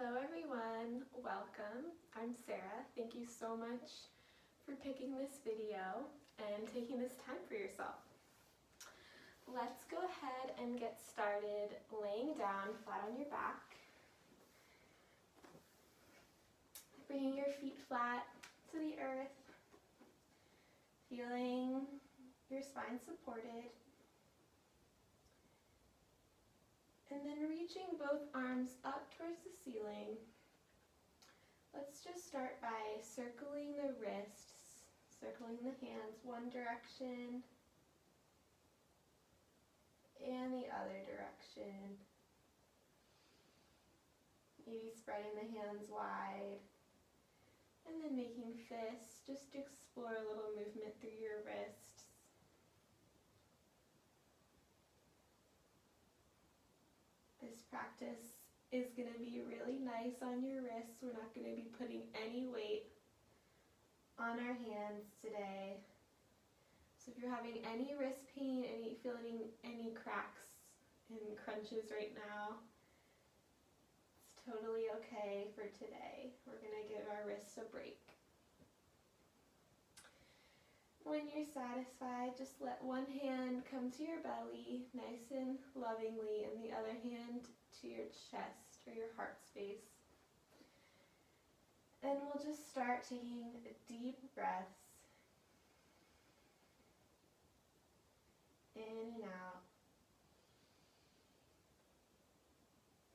Hello everyone, welcome. I'm Sarah. Thank you so much for picking this video and taking this time for yourself. Let's go ahead and get started laying down flat on your back. Bringing your feet flat to the earth, feeling your spine supported. And then reaching both arms up towards the ceiling. Let's just start by circling the wrists, circling the hands one direction and the other direction. Maybe spreading the hands wide and then making fists just to explore a little movement through your wrists. This practice is going to be really nice on your wrists. We're not going to be putting any weight on our hands today. So if you're having any wrist pain, feeling any cracks and crunches right now, it's totally okay for today. We're going to give our wrists a break. When you're satisfied, just let one hand come to your belly, nice and lovingly, and the other hand to your chest or your heart space. And we'll just start taking deep breaths in and out.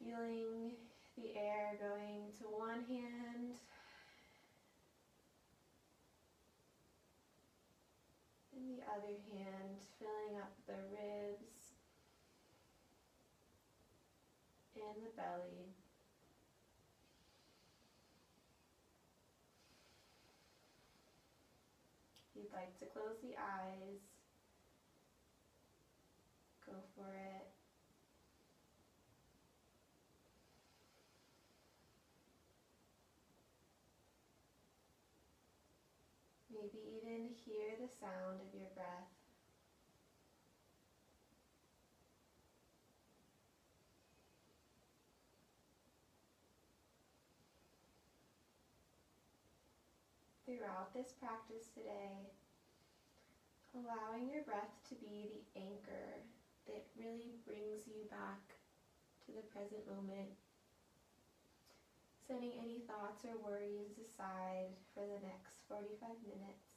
Feeling the air going to one hand and the other hand, filling up the ribs and the belly. If you'd like to close the eyes, go for it. Maybe even hear the sound of your breath. Throughout this practice today, allowing your breath to be the anchor that really brings you back to the present moment, setting any thoughts or worries aside for the next 45 minutes.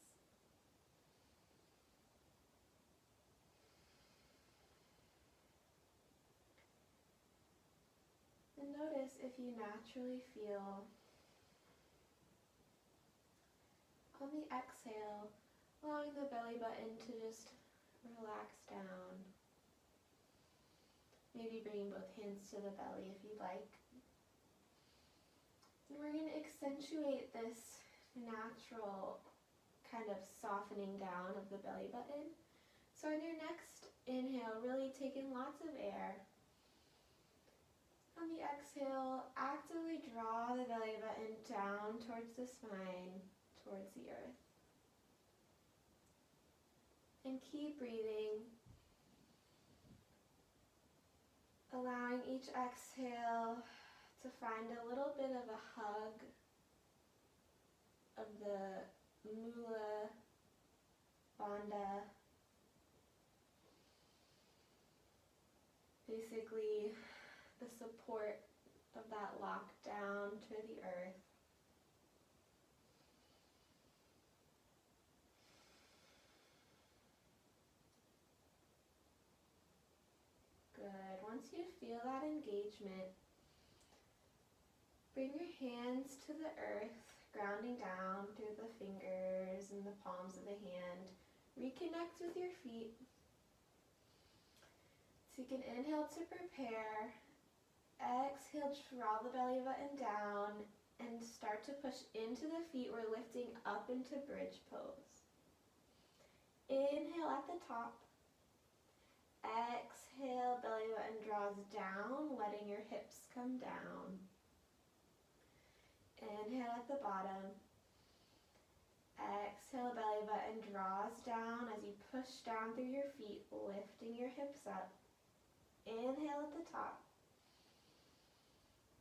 And notice if you naturally feel on the exhale, allowing the belly button to just relax down. Maybe bringing both hands to the belly if you'd like. And we're going to accentuate this natural kind of softening down of the belly button. So on your next inhale, really take in lots of air. On the exhale, actively draw the belly button down towards the spine, towards the earth. And keep breathing, allowing each exhale to find a little bit of a hug of the Mula Bandha. Basically, the support of that lockdown to the earth. Good. Once you feel that engagement, bring your hands to the earth, grounding down through the fingers and the palms of the hand. Reconnect with your feet. So you can inhale to prepare. Exhale, draw the belly button down and start to push into the feet. We're lifting up into bridge pose. Inhale at the top. Exhale, belly button draws down, letting your hips come down. Inhale at the bottom. Exhale, belly button draws down as you push down through your feet, lifting your hips up. Inhale at the top.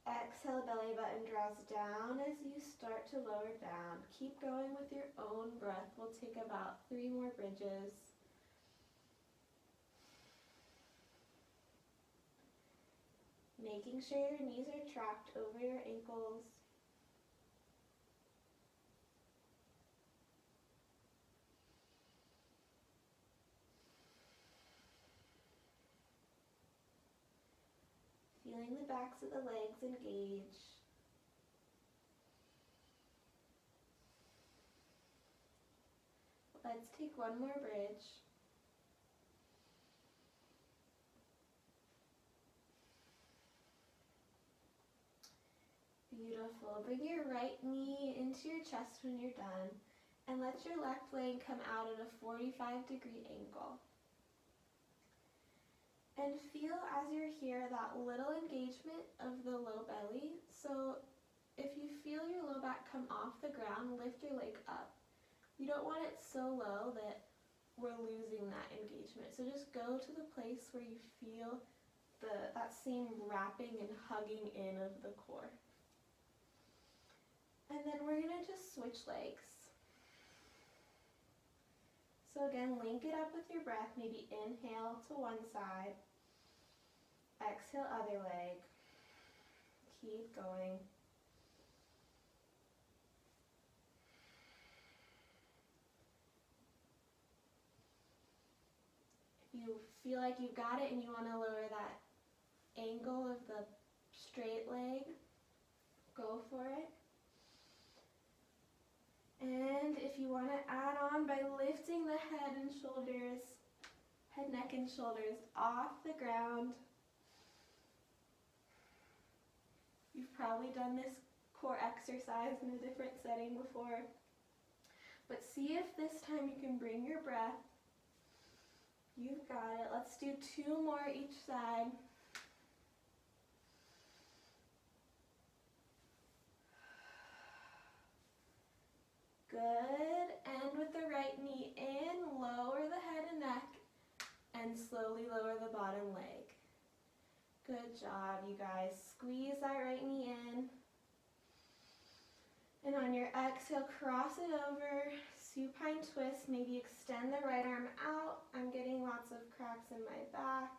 Exhale, belly button draws down as you start to lower down. Keep going with your own breath. We'll take about 3 more bridges. Making sure your knees are trapped over your ankles. Feeling the backs of the legs engage. Let's take one more bridge. Beautiful. Bring your right knee into your chest when you're done, and let your left leg come out at a 45-degree angle. And feel as you're here that little engagement of the low belly. So if you feel your low back come off the ground, lift your leg up. You don't want it so low that we're losing that engagement. So just go to the place where you feel that same wrapping and hugging in of the core. And then we're gonna just switch legs. So again, link it up with your breath. Maybe inhale to one side. Exhale, other leg. Keep going. If you feel like you've got it and you want to lower that angle of the straight leg, go for it. And if you want to add on by lifting the head, neck and shoulders off the ground. You've probably done this core exercise in a different setting before. But see if this time you can bring your breath. You've got it. Let's do 2 more each side. Good. And with the right knee in, lower the head and neck, and slowly lower the bottom leg. Good job, you guys. Squeeze that right knee in. And on your exhale, cross it over, supine twist. Maybe extend the right arm out. I'm getting lots of cracks in my back.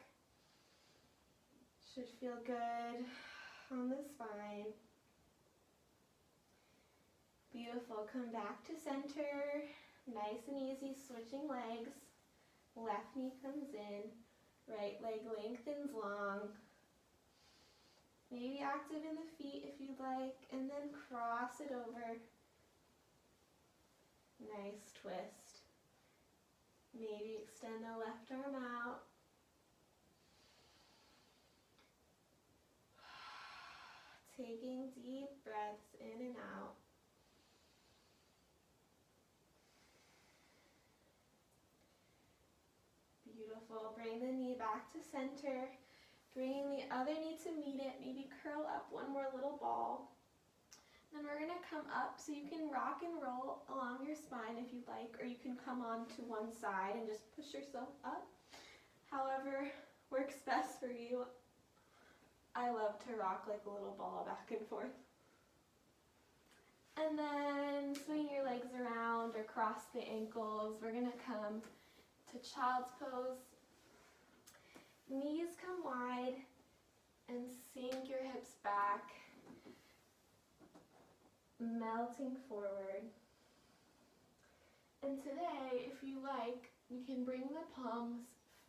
Should feel good on the spine. Beautiful. Come back to center. Nice and easy, switching legs. Left knee comes in. Right leg lengthens long. Maybe active in the feet if you'd like, and then cross it over. Nice twist. Maybe extend the left arm out. Taking deep breaths in and out. Beautiful. Bring the knee back to center. Bringing the other knee to meet it. Maybe curl up one more little ball. Then we're going to come up, so you can rock and roll along your spine if you'd like, or you can come on to one side and just push yourself up. However works best for you. I love to rock like a little ball back and forth. And then swing your legs around or cross the ankles. We're going to come to child's pose. Knees come wide and sink your hips back, melting forward. And today, if you like, you can bring the palms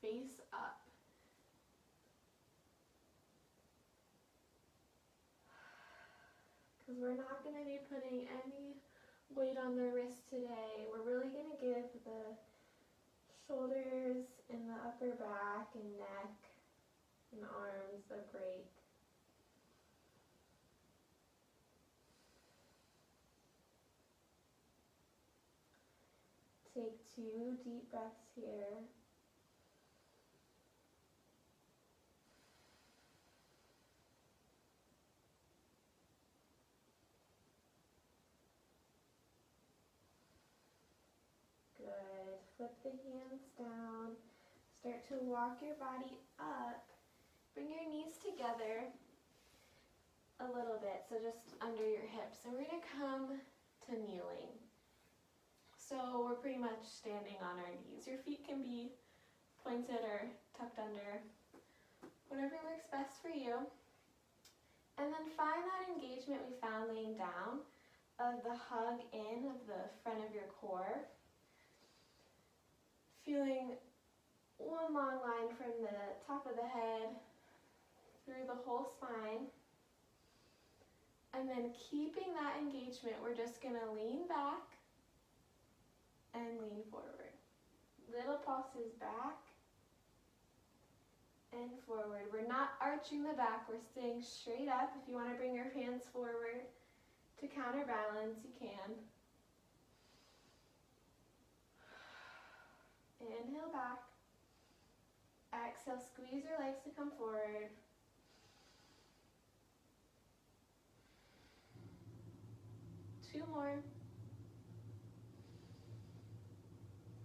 face up. Because we're not going to be putting any weight on the wrist today. We're really going to give the shoulders and the upper back and neck and arms a break. Take 2 deep breaths here. Flip the hands down. Start to walk your body up. Bring your knees together. a little bit, so just under your hips. And we're gonna come to kneeling. So we're pretty much standing on our knees. Your feet can be pointed or tucked under, whatever works best for you. And then find that engagement we found laying down of the hug in of the front of your core. Feeling one long line from the top of the head through the whole spine. And then keeping that engagement, we're just gonna lean back and lean forward. Little pulses back and forward. We're not arching the back, we're staying straight up. If you want to bring your hands forward to counterbalance, you can. Inhale back. Exhale, squeeze your legs to come forward. Two more.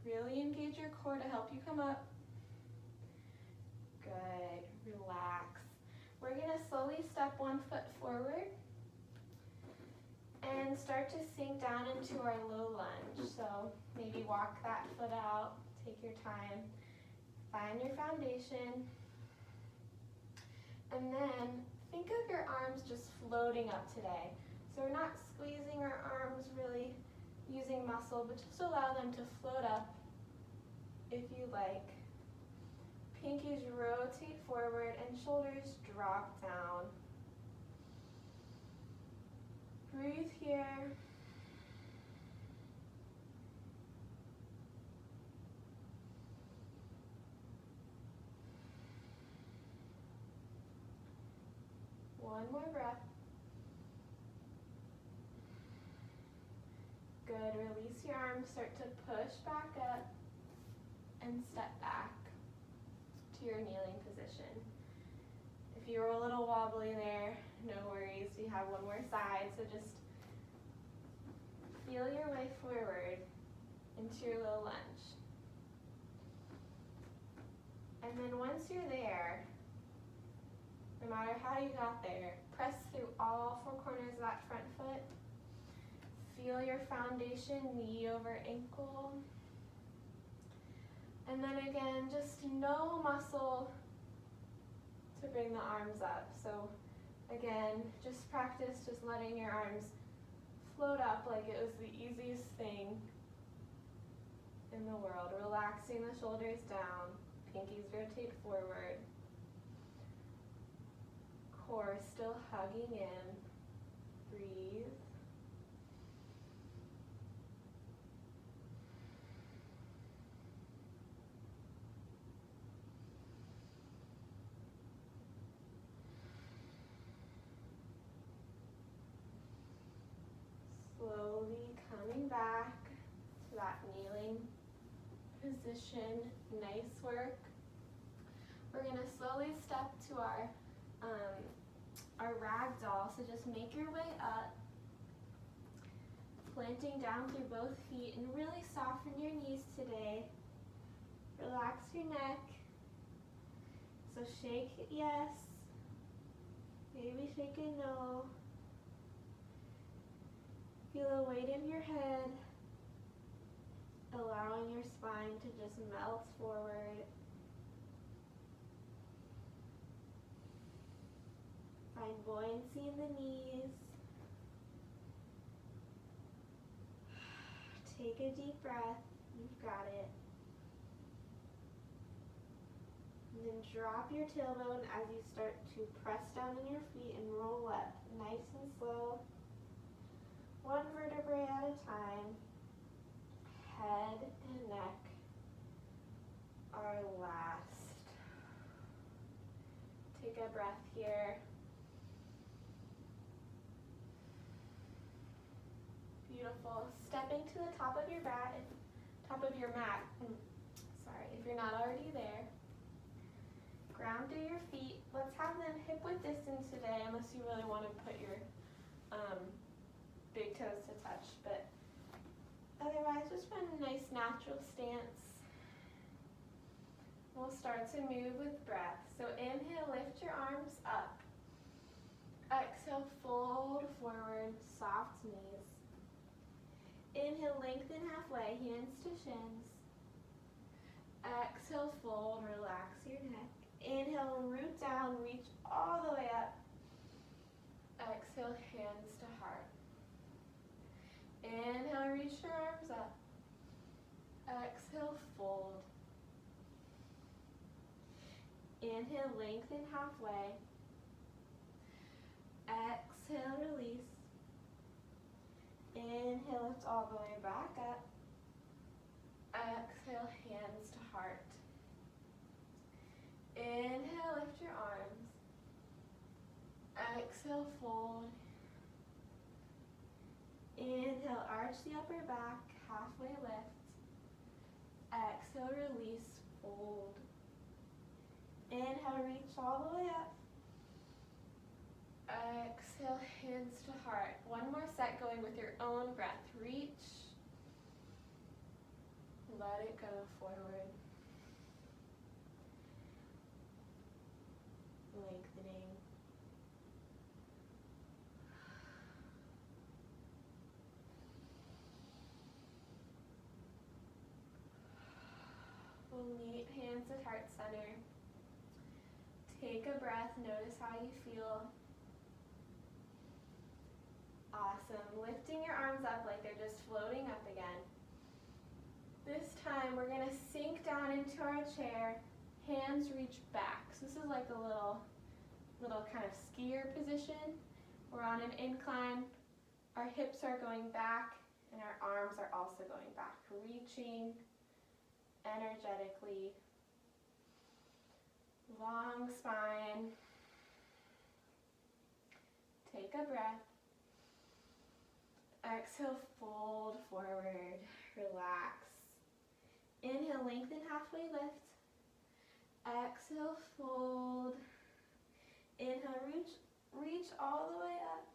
Really engage your core to help you come up. Good, relax. We're gonna slowly step one foot forward and start to sink down into our low lunge. So maybe walk that foot out, take your time, find your foundation, and then think of your arms just floating up today. So we're not squeezing our arms, really using muscle, but just allow them to float up if you like. Pinkies rotate forward and shoulders drop down. Breathe here. One more breath. Good, release your arms, start to push back up and step back to your kneeling position. If you were a little wobbly there, no worries, we have one more side, so just feel your way forward into your low lunge. And then once you're there, no matter how you got there, press through all four corners of that front foot. Feel your foundation, knee over ankle. And then again, just no muscle to bring the arms up. So again, just practice just letting your arms float up like it was the easiest thing in the world. Relaxing the shoulders down, pinkies rotate forward. Core still hugging in. Breathe. Slowly coming back to that kneeling position. Nice work. We're going to slowly step to our ragdoll. So just make your way up, planting down through both feet, and really soften your knees today. Relax your neck. So shake it yes, maybe shake it no. Feel the weight of your head, allowing your spine to just melt forward. Find buoyancy in the knees. Take a deep breath. You've got it. And then drop your tailbone as you start to press down on your feet and roll up, nice and slow. One vertebrae at a time. Head and neck are last. Take a breath here. Beautiful. Stepping to the top of your mat, Sorry, if you're not already there. Ground through your feet. Let's have them hip width distance today, unless you really want to put your big toes to touch. But otherwise, just find a nice natural stance. We'll start to move with breath. So inhale, lift your arms up. Exhale, fold forward, soft knees. Inhale, lengthen halfway, hands to shins. Exhale, fold, relax your neck. Inhale, root down, reach all the way up. Exhale, hands to heart. Inhale, reach your arms up. Exhale, fold. Inhale, lengthen halfway. Exhale, release. Inhale, lift all the way back up. Exhale, hands to heart. Inhale, lift your arms. Exhale, fold. Inhale, arch the upper back, halfway lift. Exhale, release, fold. Inhale, reach all the way up. Exhale, hands to heart. One more set going with your own breath. Reach. Let it go forward. Lengthening. We'll meet hands at heart center. Take a breath, notice how you feel. Awesome. Lifting your arms up like they're just floating up again. This time we're going to sink down into our chair. Hands reach back. So this is like a little kind of skier position. We're on an incline. Our hips are going back and our arms are also going back. Reaching energetically. Long spine. Take a breath. Exhale, fold forward, relax. Inhale, lengthen halfway lift. Exhale, fold. Inhale, reach all the way up.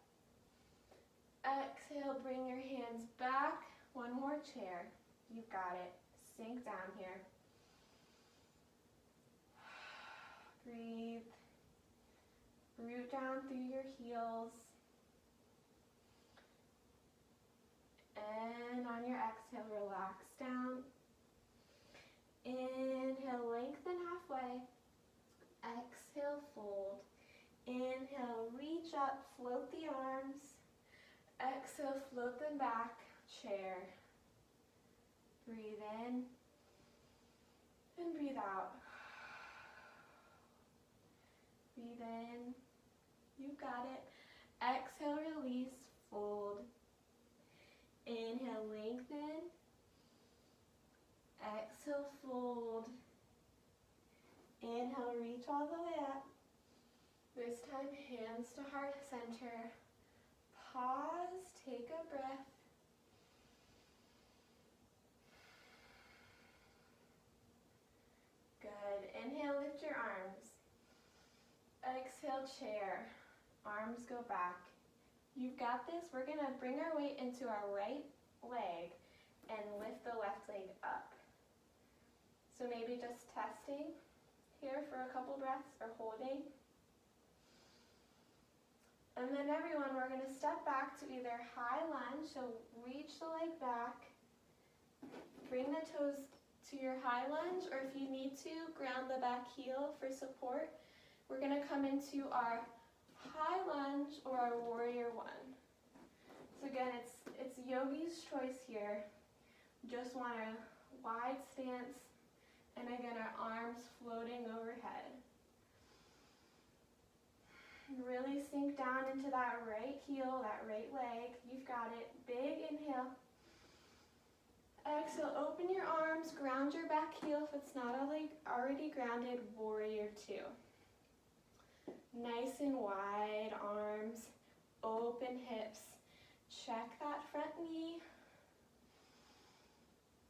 Exhale, bring your hands back. One more chair. You've got it. Sink down here. Breathe. Root down through your heels. And on your exhale, relax down. Inhale, lengthen halfway. Exhale, fold. Inhale, reach up, float the arms. Exhale, float them back, chair. Breathe in and breathe out. Breathe in. You got it. Exhale, release, fold. Inhale, lengthen. Exhale, fold. Inhale, reach all the way up. This time, hands to heart center. Pause, take a breath. Good. Inhale, lift your arms. Exhale, chair. Arms go back. You've got this. We're going to bring our weight into our right leg and lift the left leg up. So maybe just testing here for a couple breaths or holding. And then everyone, we're going to step back to either high lunge, so reach the leg back, bring the toes to your high lunge, or if you need to, ground the back heel for support. We're going to come into our high lunge or our warrior one. So again, it's yogi's choice here. Just want a wide stance, and again, our arms floating overhead. Really sink down into that right heel, that right leg. You've got it. Big inhale. Exhale, open your arms, ground your back heel if it's not already grounded, warrior two. Nice and wide arms, open hips. Check that front knee.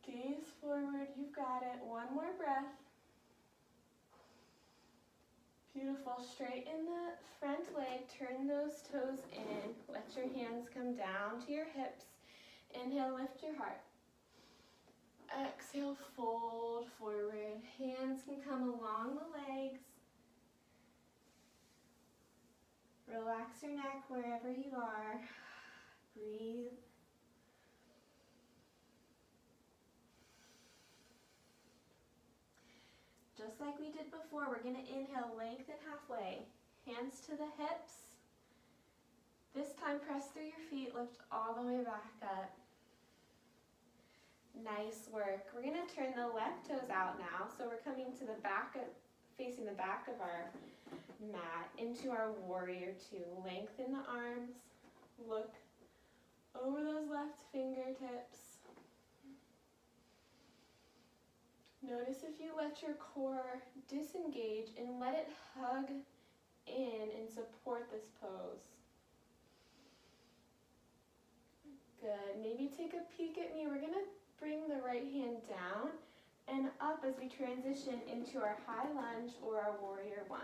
Gaze forward, you've got it. One more breath. Beautiful. Straighten the front leg, turn those toes in. Let your hands come down to your hips. Inhale, lift your heart. Exhale, fold forward. Hands can come along the legs. Relax your neck wherever you are. Breathe. Just like we did before, we're going to inhale, lengthen halfway. Hands to the hips. This time press through your feet, lift all the way back up. Nice work. We're going to turn the left toes out now. So we're coming to the back, facing the back of our mat into our warrior two. Lengthen the arms. Look over those left fingertips. Notice if you let your core disengage and let it hug in and support this pose. Good. Maybe take a peek at me. We're going to bring the right hand down and up as we transition into our high lunge or our warrior one.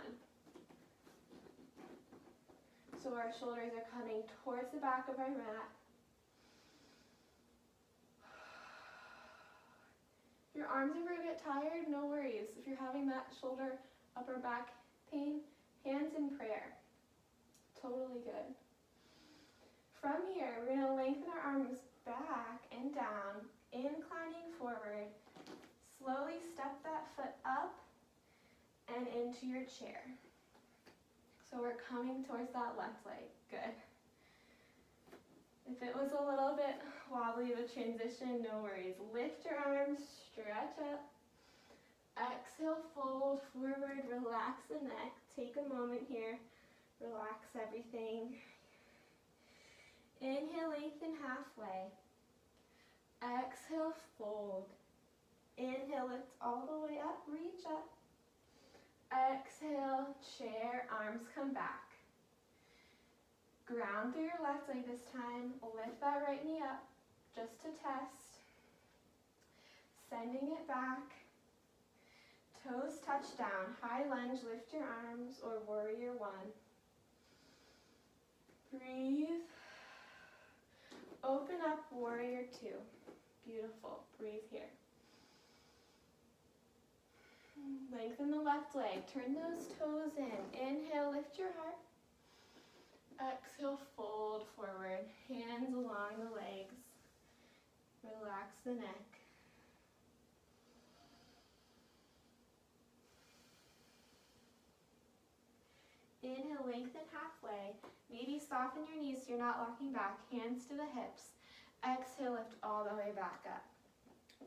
So our shoulders are coming towards the back of our mat. If your arms ever get tired, no worries. If you're having that shoulder, upper back pain, hands in prayer. Totally good. From here, we're going to lengthen our arms back and down, inclining forward. Slowly step that foot up and into your chair. So we're coming towards that left leg. Good. If it was a little bit wobbly, the transition, no worries. Lift your arms, stretch up. Exhale, fold forward, relax the neck. Take a moment here. Relax everything. Inhale, lengthen halfway. Exhale, fold. Inhale, lift all the way up, reach up. Exhale, chair, arms come back. Ground through your left leg this time. Lift that right knee up, just to test. Sending it back. Toes touch down. High lunge, lift your arms, or warrior one. Breathe. Open up, warrior two. Beautiful. Breathe here. Lengthen the left leg. Turn those toes in. Inhale, lift your heart. Exhale, fold forward. Hands along the legs. Relax the neck. Inhale, lengthen halfway. Maybe soften your knees so you're not locking back. Hands to the hips. Exhale, lift all the way back up.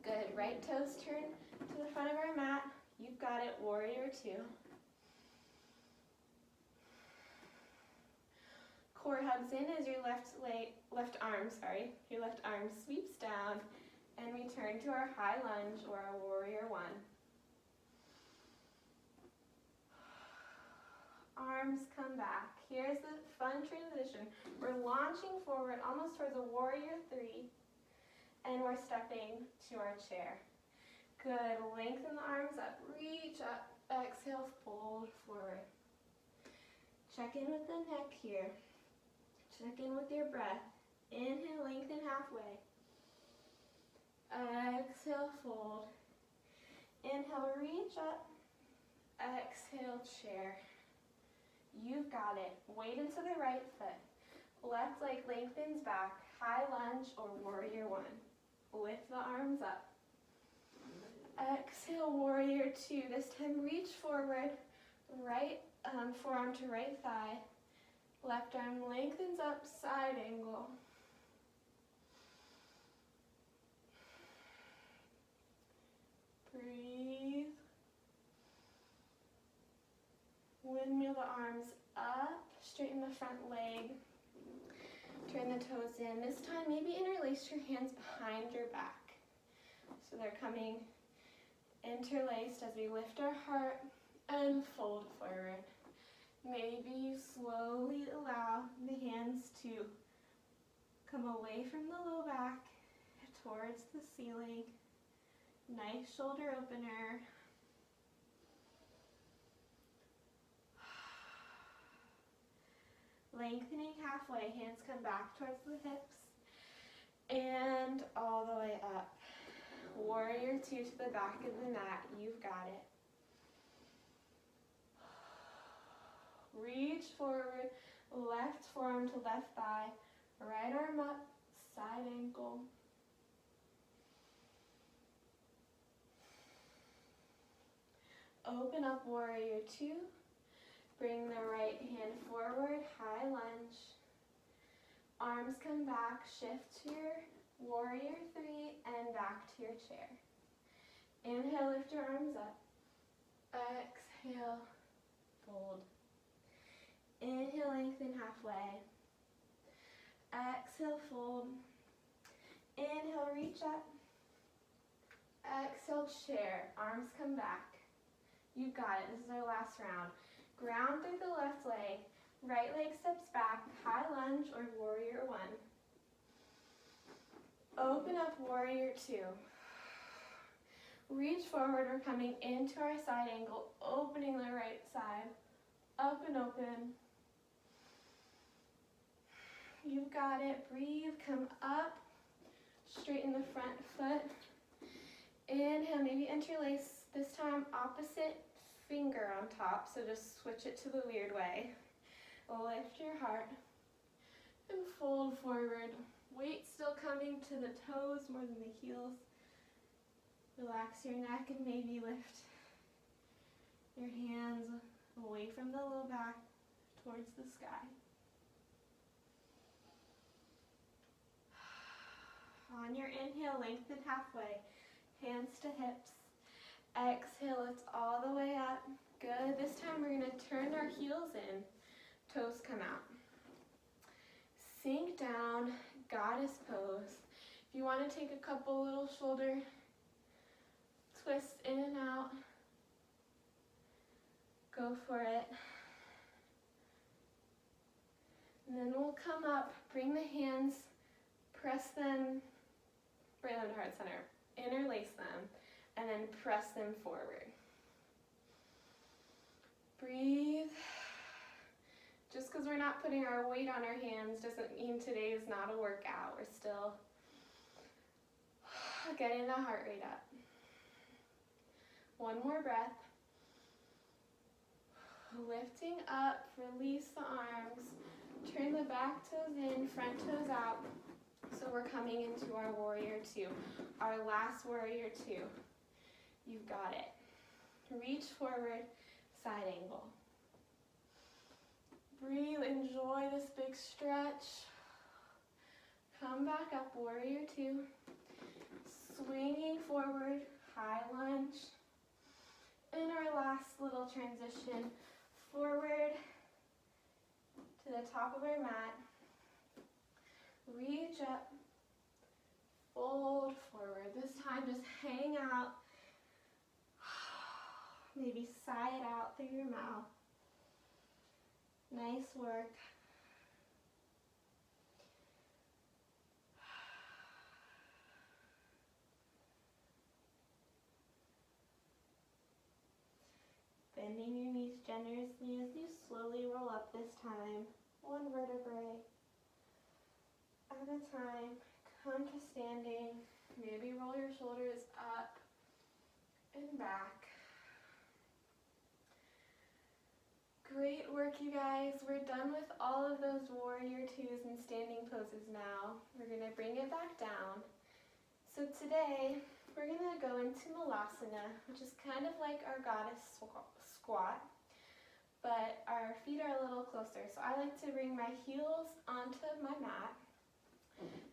Good. Right toes turn to the front of our mat. You've got it. Warrior two. Core hugs in as your left arm sweeps down, and return to our high lunge or our warrior one. Arms come back. Here's the fun transition. We're launching forward almost towards a warrior three, and we're stepping to our chair. Good. Lengthen the arms up, reach up, exhale, fold forward. Check in with the neck here. Check in with your breath. Inhale, lengthen halfway. Exhale, fold. Inhale, reach up. Exhale, chair. You've got it. Weight into the right foot. Left leg lengthens back. High lunge or warrior one. Lift the arms up. Exhale, warrior two. This time reach forward. Right forearm to right thigh. Left arm lengthens up, side angle. Breathe. Windmill the arms up, straighten the front leg. Turn the toes in. This time maybe interlace your hands behind your back. So they're coming interlaced as we lift our heart and fold forward. Maybe you slowly allow the hands to come away from the low back towards the ceiling. Nice shoulder opener. Lengthening halfway, hands come back towards the hips and all the way up. Warrior two to the back of the mat. You've got it. Reach forward, Left forearm to left thigh, right arm up, side ankle. Open up, warrior two. Bring the right hand forward, high lunge. Arms come back, shift to your warrior three and back to your chair. Inhale, lift your arms up. Exhale, fold. Inhale, lengthen halfway. Exhale, fold. Inhale, reach up. Exhale, chair. Arms come back. You got it. This is our last round. Ground through the left leg. Right leg steps back. High lunge or warrior one. Open up, warrior two. Reach forward. We're coming into our side angle, opening the right side. Up and open. You've got it. Breathe. Come up. Straighten the front foot. Inhale. Maybe interlace this time opposite finger on top. So just switch it to the weird way. Lift your heart. And fold forward. Weight still coming to the toes more than the heels. Relax your neck and maybe lift your hands away from the low back towards the sky. On your inhale, lengthen halfway. Hands to hips. Exhale, lift all the way up. Good. This time we're going to turn our heels in. Toes come out. Sink down, goddess pose. If you want to take a couple little shoulder twists in and out, go for it. And then we'll come up, bring the hands, press them, bring them to heart center, interlace them, and then press them forward. Breathe. Just because we're not putting our weight on our hands doesn't mean today is not a workout. We're still getting the heart rate up. One more breath. Lifting up, release the arms. Turn the back toes in, front toes out. So we're coming into our warrior two, our last warrior two. You've got it. Reach forward, side angle. Breathe, enjoy this big stretch. Come back up, warrior two. Swinging forward, high lunge. In our last little transition, forward to the top of our mat. Reach up, fold forward. This time just hang out. Maybe sigh it out through your mouth. Nice work. Bending your knees generously as you slowly roll up this time. One vertebrae at a time. Come to standing. Maybe roll your shoulders up and back. Great work, you guys. We're done with all of those warrior twos and standing poses now. We're going to bring it back down. So today, we're going to go into Malasana, which is kind of like our goddess squat, but our feet are a little closer. So I like to bring my heels onto my mat,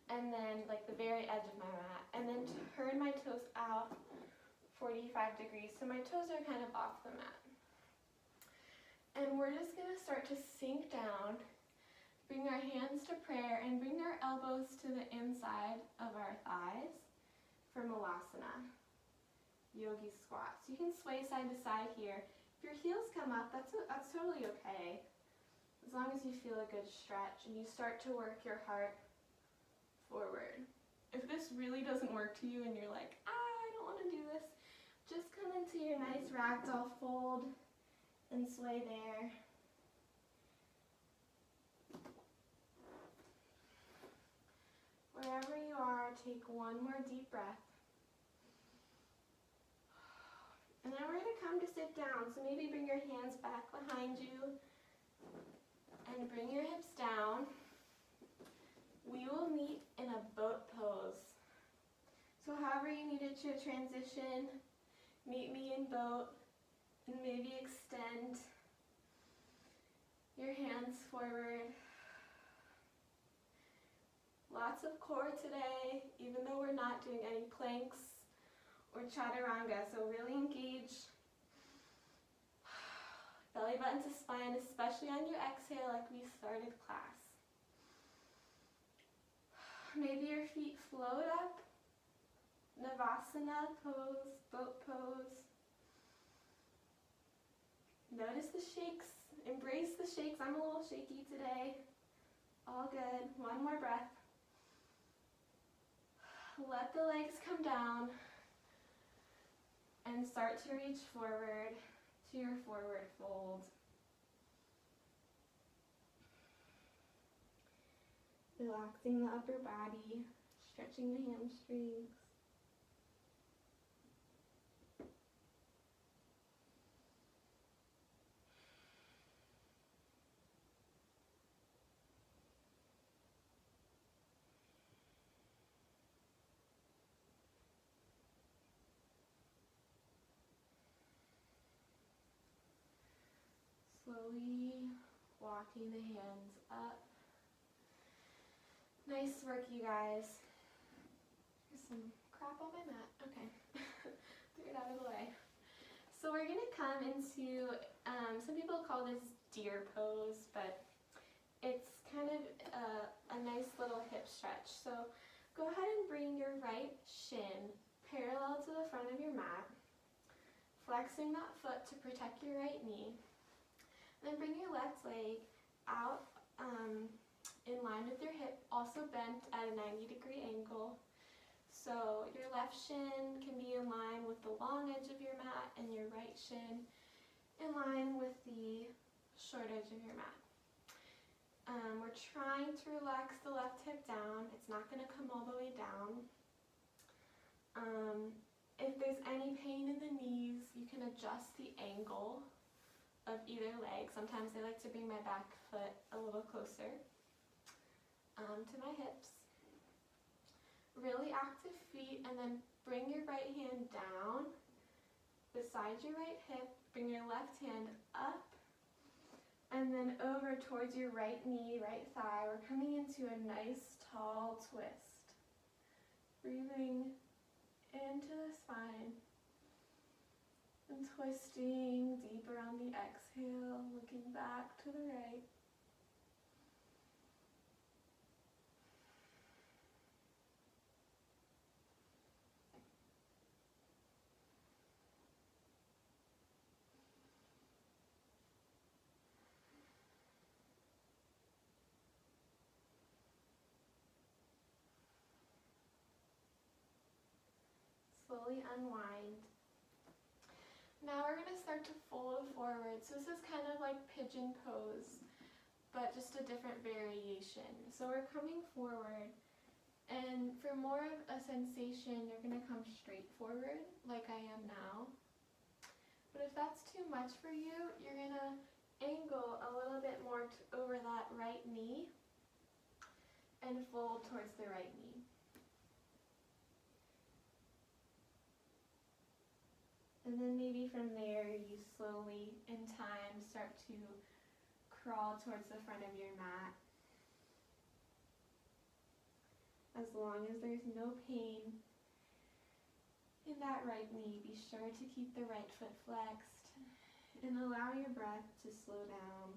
and then like the very edge of my mat, and then turn my toes out 45 degrees. So my toes are kind of off the mat. And we're just going to start to sink down, bring our hands to prayer, and bring our elbows to the inside of our thighs for Malasana, yogi squat. So you can sway side to side here. If your heels come up, that's totally okay, as long as you feel a good stretch and you start to work your heart forward. If this really doesn't work to you and you're like, I don't want to do this, just come into your nice ragdoll fold and sway there. Wherever you are, take one more deep breath. And then we're going to come to sit down. So maybe bring your hands back behind you And bring your hips down. We will meet in a boat pose. So however you needed to transition, meet me in boat, and maybe extend your hands forward. Lots of core today, even though we're not doing any planks or chaturanga, so really engage belly button to spine, especially on your exhale like we started class. Maybe your feet float up, Navasana pose, boat pose. Notice the shakes, embrace the shakes. I'm a little shaky today. All good, one more breath. Let the legs come down and start to reach forward to your forward fold. Relaxing the upper body, stretching the hamstrings. Slowly walking the hands up. Nice work, you guys. There's some crap on my mat. Okay, clear it out of the way. So we're gonna come into, some people call this deer pose, but it's kind of a nice little hip stretch. So go ahead and bring your right shin parallel to the front of your mat, flexing that foot to protect your right knee. Then bring your left leg out in line with your hip, also bent at a 90-degree angle. So your left shin can be in line with the long edge of your mat and your right shin in line with the short edge of your mat. We're trying to relax the left hip down. It's not going to come all the way down. If there's any pain in the knees, you can adjust the angle of either leg. Sometimes I like to bring my back foot a little closer to my hips. Really active feet, and then bring your right hand down beside your right hip, bring your left hand up, and then over towards your right knee, right thigh. We're coming into a nice tall twist. Breathing into the spine. And twisting deeper on the exhale, looking back to the right. Slowly unwind. Now we're going to start to fold forward. So this is kind of like pigeon pose, but just a different variation. So we're coming forward, and for more of a sensation, you're going to come straight forward like I am now. But if that's too much for you, you're going to angle a little bit more over that right knee and fold towards the right knee. And then maybe from there, you slowly, in time, start to crawl towards the front of your mat. As long as there's no pain in that right knee, be sure to keep the right foot flexed and allow your breath to slow down.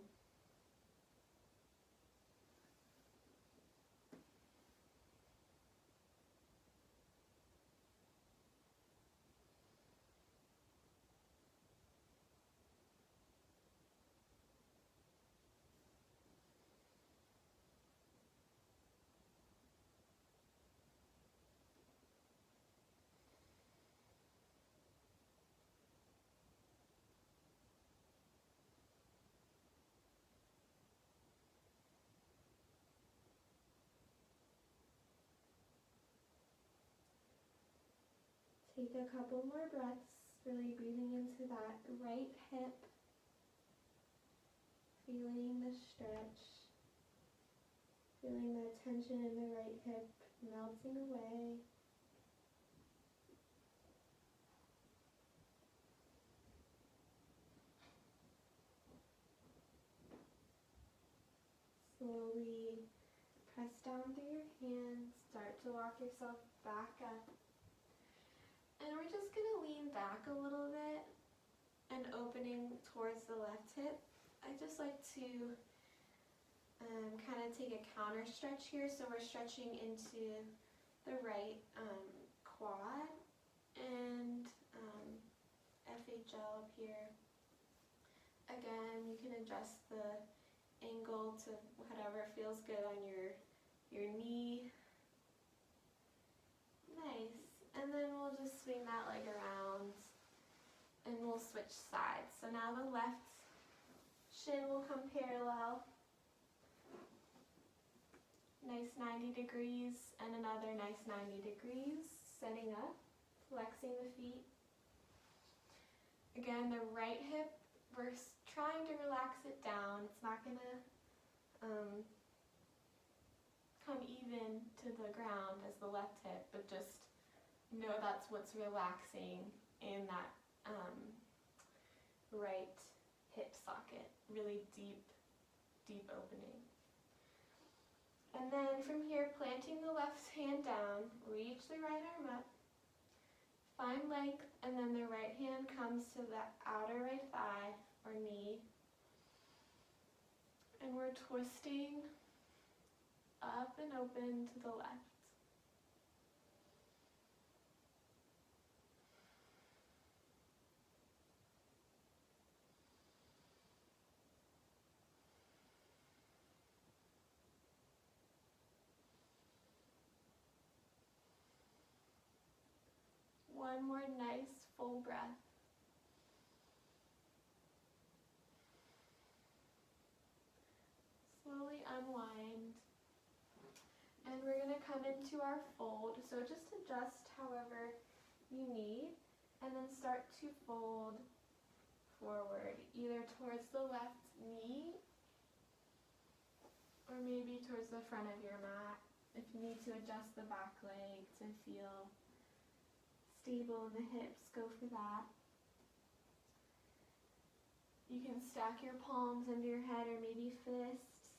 Take a couple more breaths, really breathing into that right hip. Feeling the stretch, feeling the tension in the right hip melting away. Slowly press down through your hands, start to walk yourself back up. And we're just going to lean back a little bit and opening towards the left hip. I just like to kind of take a counter stretch here, so we're stretching into the right quad and FHL up here. Again, you can adjust the angle to whatever feels good on your knee. Nice. And then we'll just swing that leg around and we'll switch sides. So now the left shin will come parallel. Nice 90 degrees and another nice 90 degrees. Setting up, flexing the feet. Again, the right hip, we're trying to relax it down. It's not going to come even to the ground as the left hip, but just know that's what's relaxing in that right hip socket. Really deep, deep opening. And then from here, planting the left hand down, reach the right arm up, find length, and then the right hand comes to the outer right thigh or knee. And we're twisting up and open to the left. One more nice full breath. Slowly unwind. And we're going to come into our fold. So just adjust however you need. And then start to fold forward, either towards the left knee or maybe towards the front of your mat. If you need to adjust the back leg to feel stable in the hips, go for that. You can stack your palms under your head or maybe fists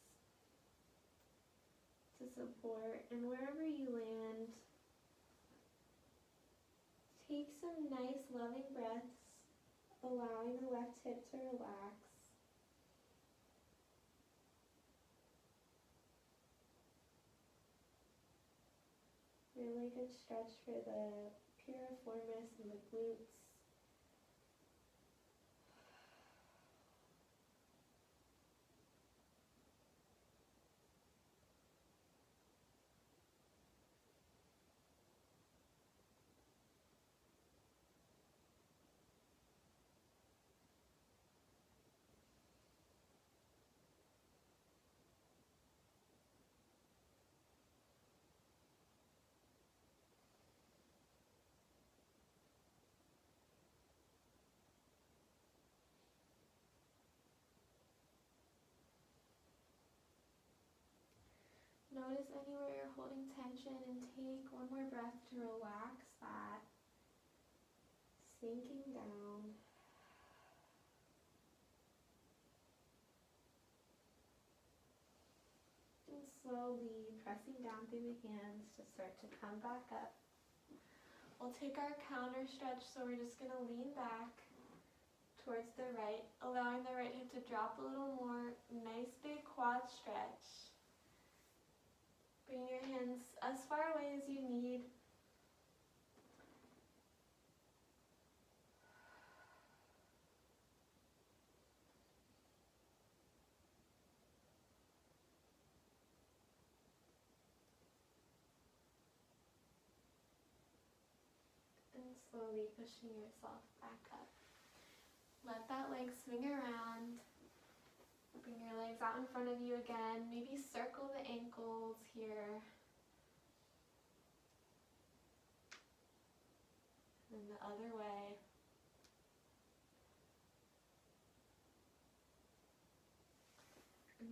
to support. And wherever you land, take some nice loving breaths, allowing the left hip to relax. Really good stretch for the piriformis and the glutes. Notice anywhere you're holding tension and take one more breath to relax that. Sinking down. And slowly pressing down through the hands to start to come back up. We'll take our counter stretch, so we're just going to lean back towards the right, allowing the right hip to drop a little more. Nice big quad stretch. Bring your hands as far away as you need. And slowly pushing yourself back up. Let that leg swing around. Bring your legs out in front of you again. Maybe circle the ankles here. And the other way.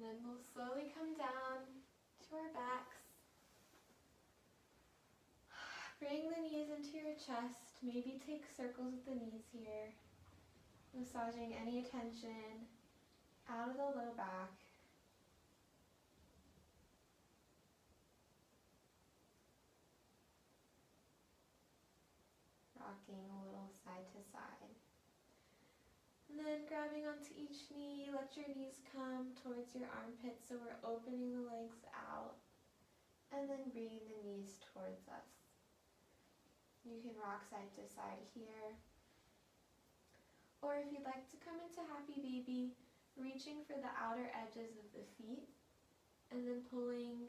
then we'll slowly come down to our backs. Bring the knees into your chest. Maybe take circles with the knees here. Massaging any tension out of the low back. Rocking a little side to side. And then grabbing onto each knee, let your knees come towards your armpits so we're opening the legs out. And then bringing the knees towards us. You can rock side to side here. Or if you'd like to come into Happy Baby, reaching for the outer edges of the feet and then pulling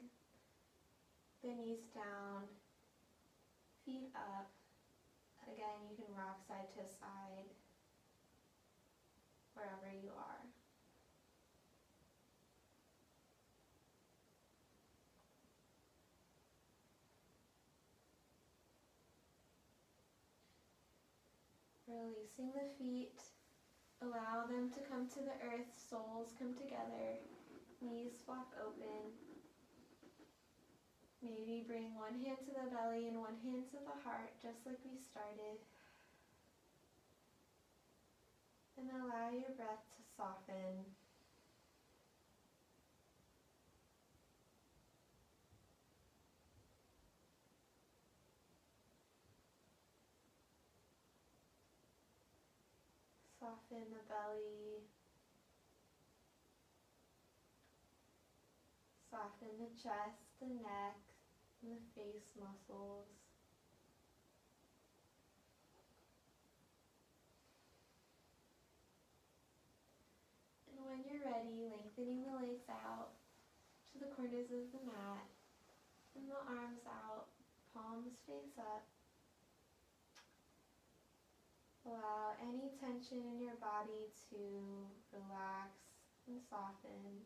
the knees down, feet up. Again, you can rock side to side wherever you are. Releasing the feet, allow them to come to the earth, soles come together, knees flop open. Maybe bring one hand to the belly and one hand to the heart, just like we started. And allow your breath to soften. Soften the belly. Soften the chest, the neck, and the face muscles. And when you're ready, lengthening the legs out to the corners of the mat, and the arms out, palms face up. Allow any tension in your body to relax and soften.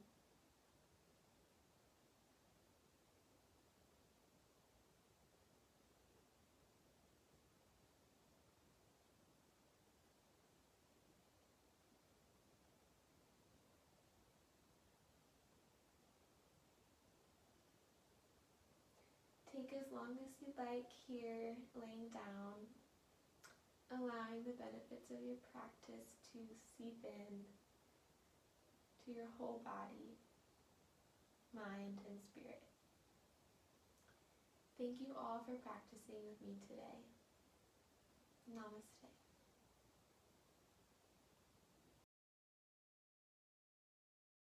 Take as long as you'd like here, laying down, allowing the benefits of your practice to seep in to your whole body, mind, and spirit. Thank you all for practicing with me today. Namaste.